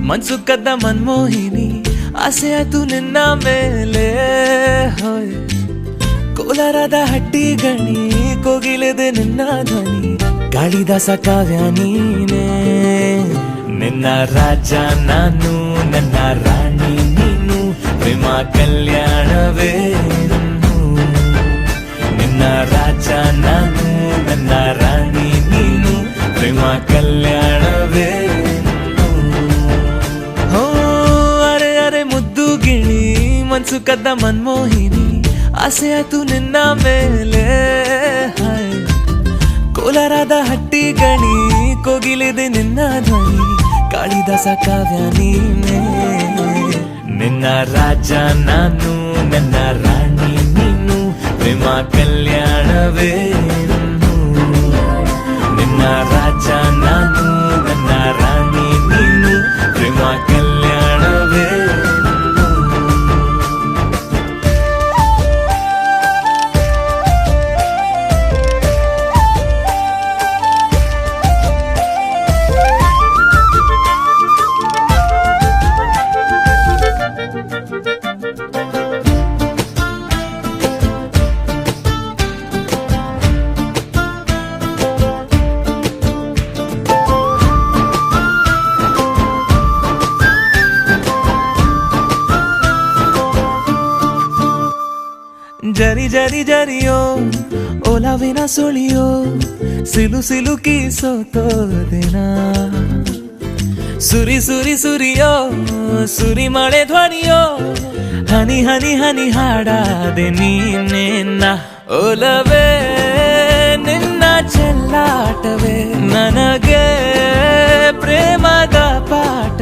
ಮನ್ಸು ಕದ್ದ ಮನ್ಮೋಹಿನಿ ಆಸೆ ಆಯ್ತು ನಿನ್ನ ಮೇಲೆ ಹೋಯ್ ಕೋಲಾರದ ಹಟ್ಟಿ ಗಣಿ ಕೋಗಿಲೆದೆ ನಿನ್ನ ಧ್ವನಿ ಗಾಳಿದಾಸ ಕಾವ್ಯ ನೀನೇ ನಿನ್ನ ರಾಜ ನಾನು ನನ್ನ ರಾಣಿ ನೀನು ಪ್ರೇಮ ಕಲ್ಯಾಣವೇ ನಿನ್ನ ರಾಜ ನಾನು ನನ್ನ ರಾಣಿ ನೀನು ಪ್ರೇಮ ಕಲ್ಯಾಣವೇ ಮನ್ಸು ಕದ್ದ ಮನ್ಮೋಹಿನಿ ಆಸೆ ಆಯ್ತು ನಿನ್ನ ಮೇಲೆ ಕೋಲಾರದ ಹಟ್ಟಿ ಗಣಿ ಕೋಗಿಲಿದೆ ನಿನ್ನ ಧ್ವನಿ ಕಾಳಿದಾಸ ಕಾವ್ಯ ನೀನೇ ನಿನ್ನ ರಾಜ ನಾನು ನನ್ನ ರಾಣಿ ನೀನು ಪ್ರೇಮ ಕಲ್ಯಾಣವೇ ನಿನ್ನ ರಾಜ ನಾನು ನನ್ನ ರಾಣಿ ನೀನು ಪ್ರೇಮ ಕಲ್ಯಾಣವೇ ಜರಿ ಜರಿ ಜರಿಯೋ ಓಲಾವಿನ ಸುಳಿಯೋ ಸಿಲು ಸಿಲುಕಿ ಸೋತೋದಿನ ಸುರಿ ಸುರಿ ಸುರಿಯೋ ಸುರಿ ಮಳೆ ಧ್ವನಿಯೋ ಹನಿ ಹನಿ ಹನಿ ಹಾಡಾದೆ ನೀನೇನ ಓಲವೇ ನಿನ್ನ ಚೆಲ್ಲಾಟವೇ ನನಗೆ ಪ್ರೇಮದ ಪಾಠ